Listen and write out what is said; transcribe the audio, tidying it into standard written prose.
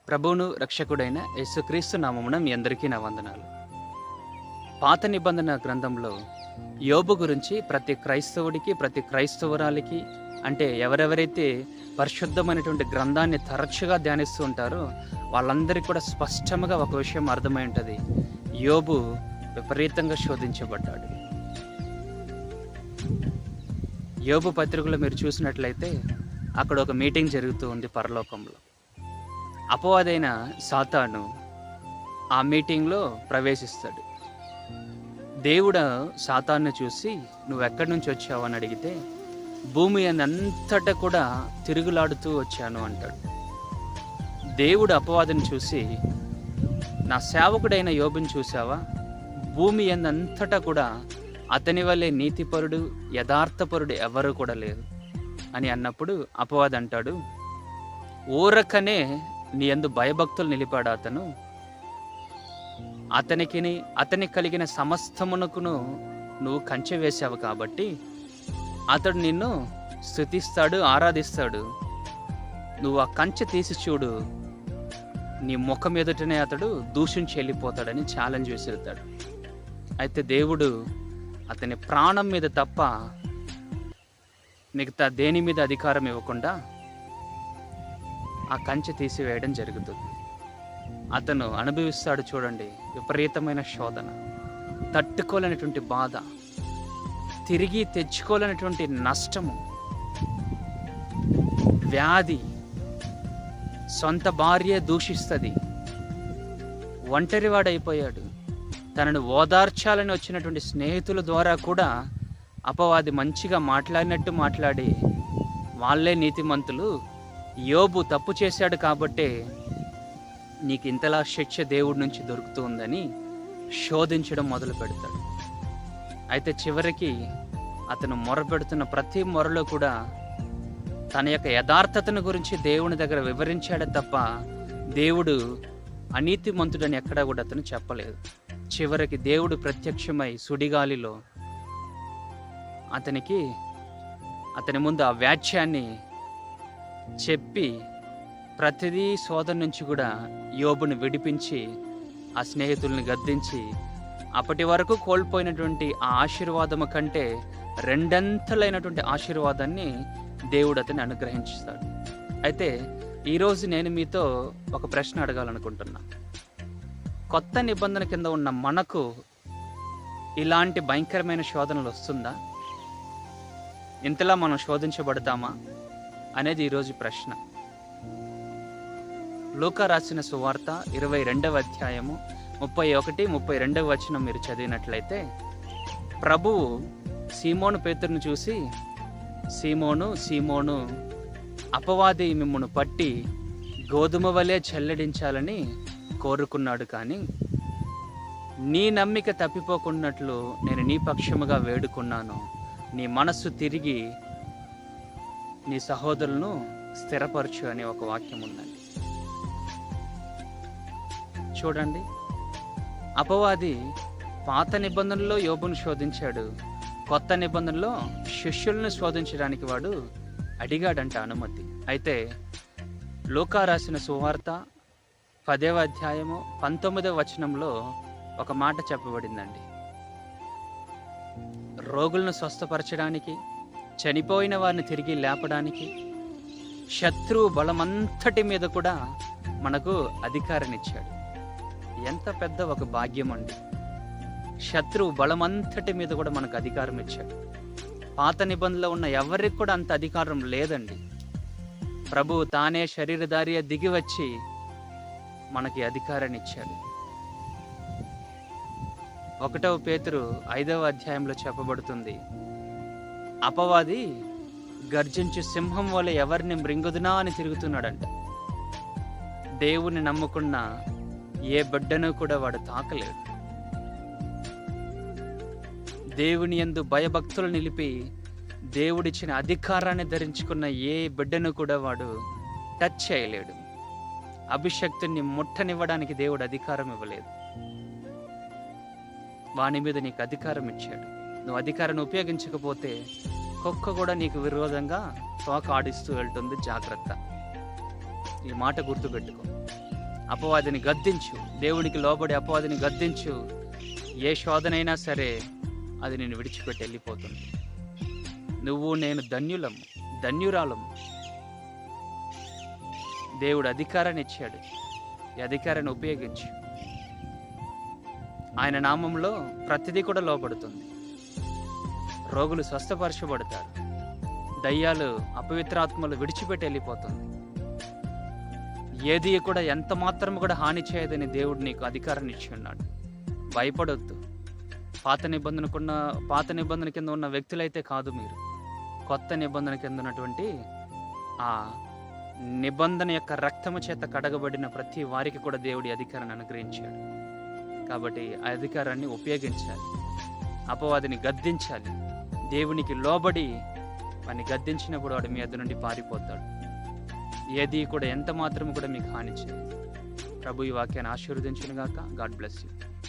ప్రభువును రక్షకుడైన యేసుక్రీస్తు నామమున మీ అందరికీ నా వందనాలు. పాత నిబంధన గ్రంథంలో యోబు గురించి ప్రతి క్రైస్తవుడికి, ప్రతి క్రైస్తవురాలికి, అంటే ఎవరెవరైతే పరిశుద్ధమైనటువంటి గ్రంథాన్ని తరచుగా ధ్యానిస్తూ ఉంటారో వాళ్ళందరికీ కూడా స్పష్టంగా ఒక విషయం అర్థమై ఉంటుంది. యోబు విపరీతంగా శోధించబడ్డాడు. యోబు పత్రికలో మీరు చూసినట్లయితే అక్కడ ఒక మీటింగ్ జరుగుతూ ఉంది పరలోకంలో. అపవాదైన సాతాను ఆ మీటింగ్లో ప్రవేశిస్తాడు. దేవుడు సాతాన్ని చూసి నువ్వెక్కడి నుంచి వచ్చావు అని అడిగితే భూమి అంతటా కూడా తిరుగులాడుతూ వచ్చాను అంటాడు. దేవుడు అపవాదిని చూసి నా సేవకుడైన యోబుని చూసావా, భూమి అంతటా కూడా అతని వల్లే నీతిపరుడు యథార్థపరుడు ఎవరు కూడా లేరు అని అన్నప్పుడు అపవాది అంటాడు, ఊరకనే నీ యందు భయభక్తులు నిలిపాడు అతను, అతనికి కలిగిన సమస్తమునకును నువ్వు కంచె వేశావు కాబట్టి అతడు నిన్ను స్తుతిస్తాడు, ఆరాధిస్తాడు. నువ్వు ఆ కంచె తీసి చూడు, నీ ముఖం ఎదుటనే అతడు దూషించి వెళ్ళిపోతాడని ఛాలెంజ్ విసురుతాడు. అయితే దేవుడు అతని ప్రాణం మీద తప్ప మిగతా దేని మీద అధికారం ఇవ్వకుండా ఆ కంచె తీసివేయడం జరుగుతుంది. అతను అనుభవిస్తాడు చూడండి, విపరీతమైన శోధన, తట్టుకోలేనటువంటి బాధ, తిరిగి తెచ్చుకోలేనటువంటి నష్టము, వ్యాధి, సొంత భార్య దూషిస్తుంది, ఒంటరివాడైపోయాడు. తనను ఓదార్చాలని వచ్చినటువంటి స్నేహితుల ద్వారా కూడా అపవాది మంచిగా మాట్లాడినట్టు మాట్లాడి వాళ్ళే నీతిమంతులు, యోబు తప్పు చేశాడు కాబట్టే నీకు ఇంతలా శిక్ష దేవుడి నుంచి దొరుకుతుందని శోధించడం మొదలు పెడతాడు. అయితే చివరికి అతను మొరపెడుతున్న ప్రతి మొరలో కూడా తన యొక్క యథార్థతను గురించి దేవుని దగ్గర వివరించాడే తప్ప దేవుడు అనీతిమంతుడని ఎక్కడా కూడా అతను చెప్పలేదు. చివరికి దేవుడు ప్రత్యక్షమై సుడిగాలిలో అతని ముందు ఆ వ్యాఖ్యాన్ని చెప్పి ప్రతిదీ శోధన నుంచి కూడా యోబుని విడిపించి ఆ స్నేహితుల్ని గద్దించి అప్పటి వరకు కోల్పోయినటువంటి ఆ ఆశీర్వాదము కంటే రెండంతలైనటువంటి ఆశీర్వాదాన్ని దేవుడు అతన్ని అనుగ్రహించుతాడు. అయితే ఈరోజు నేను మీతో ఒక ప్రశ్న అడగాలనుకుంటున్నా. కొత్త నిబంధన కింద ఉన్న మనకు ఇలాంటి భయంకరమైన శోధనలు వస్తుందా? ఇంతలా మనం శోధించబడతామా అనేది ఈరోజు ప్రశ్న. లూకా రాసిన సువార్త 22వ అధ్యాయము 31, 32 వచనం మీరు చదివినట్లయితే ప్రభువు సీమోను పేతురును చూసి, సీమోను సీమోను, అపవాది మిమ్మును పట్టి గోధుమ వలె చెల్లడించాలని కోరుకున్నాడు, కానీ నీ నమ్మిక తప్పిపోకున్నట్లు నేను నీ పక్షముగా వేడుకున్నాను. నీ మనస్సు తిరిగి నీ సహోదరులను స్థిరపరచు అనే ఒక వాక్యం ఉందండి. చూడండి, అపవాది పాత నిబంధనలో యోబును శోధించాడు, కొత్త నిబంధనలో శిష్యులను శోధించడానికి వాడు అడిగాడంట అనుమతి. అయితే లూకా రాసిన సువార్త 10వ అధ్యాయము 19వ వచనంలో ఒక మాట చెప్పబడిందండి. రోగులను స్వస్థపరచడానికి, చనిపోయిన వారిని తిరిగి లేపడానికి, శత్రువు బలమంతటి మీద కూడా మనకు అధికారాన్ని ఇచ్చాడు. ఎంత పెద్ద ఒక భాగ్యం అండి! శత్రువు బలమంతటి మీద కూడా మనకు అధికారం ఇచ్చాడు. పాత నిబంధనలో ఉన్న ఎవరికి కూడా అంత అధికారం లేదండి. ప్రభువు తానే శరీరధారిగా దిగి వచ్చి మనకి అధికారాన్ని ఇచ్చాడు. 1వ పేతురు 5వ అధ్యాయంలో చెప్పబడుతుంది, అపవాది గర్జించు సింహం వలె ఎవరిని మృంగుదునా అని తిరుగుతున్నాడంట. దేవుని నమ్ముకున్న ఏ బిడ్డను కూడా వాడు తాకలేడు. దేవుని యందు భయభక్తులు నిలిపి దేవుడిచ్చిన అధికారాన్ని ధరించుకున్న ఏ బిడ్డను కూడా వాడు టచ్ చేయలేడు. అభిషక్తుని ముట్టనివ్వడానికి దేవుడు అధికారం ఇవ్వలేదు. వాని మీద నీకు అధికారం ఇచ్చాడు. నువ్వు అధికారాన్ని ఉపయోగించకపోతే కుక్క కూడా నీకు విరోధంగా తోక ఆడిస్తూ వెళ్తుంది. జాగ్రత్త. ఈ మాట గుర్తుపెట్టుకో. అపవాదిని గద్దించు, దేవునికి లోబడి అపవాదిని గద్దించు. ఏ శోధనైనా సరే అది నిన్ను విడిచిపెట్టి వెళ్ళిపోతుంది. నువ్వు నేను ధన్యులము, ధన్యురాలము. దేవుడు అధికారాన్ని ఇచ్చాడు. ఈ అధికారాన్ని ఉపయోగించు. ఆయన నామంలో ప్రతిదీ కూడా లోపడుతుంది. రోగులు స్వస్థపరచబడతారు. దయ్యాలు, అపవిత్రాత్మలు విడిచిపెట్టి వెళ్ళిపోతుంది. ఏది కూడా ఎంత మాత్రం కూడా హాని చేయదని దేవుడు నీకు అధికారాన్ని ఇచ్చి ఉన్నాడు. భయపడొద్దు. పాత నిబంధన కింద ఉన్న వ్యక్తులైతే కాదు మీరు. కొత్త నిబంధన కింద ఉన్నటువంటి ఆ నిబంధన యొక్క రక్తము చేత కడగబడిన ప్రతి వారికి కూడా దేవుడి అధికారాన్ని అనుగ్రహించాడు. కాబట్టి ఆ అధికారాన్ని ఉపయోగించాలి. అపవాదిని గద్దించాలి. దేవునికి లోబడి వాడిని గద్దించినప్పుడు వాడు మీ ఎద్దు నుండి పారిపోతాడు. ఏది కూడా ఎంత మాత్రం కూడా మీకు హాని చేయదు. ప్రభు ఈ వాక్యాన్ని ఆశీర్వదించును గాక. God bless you.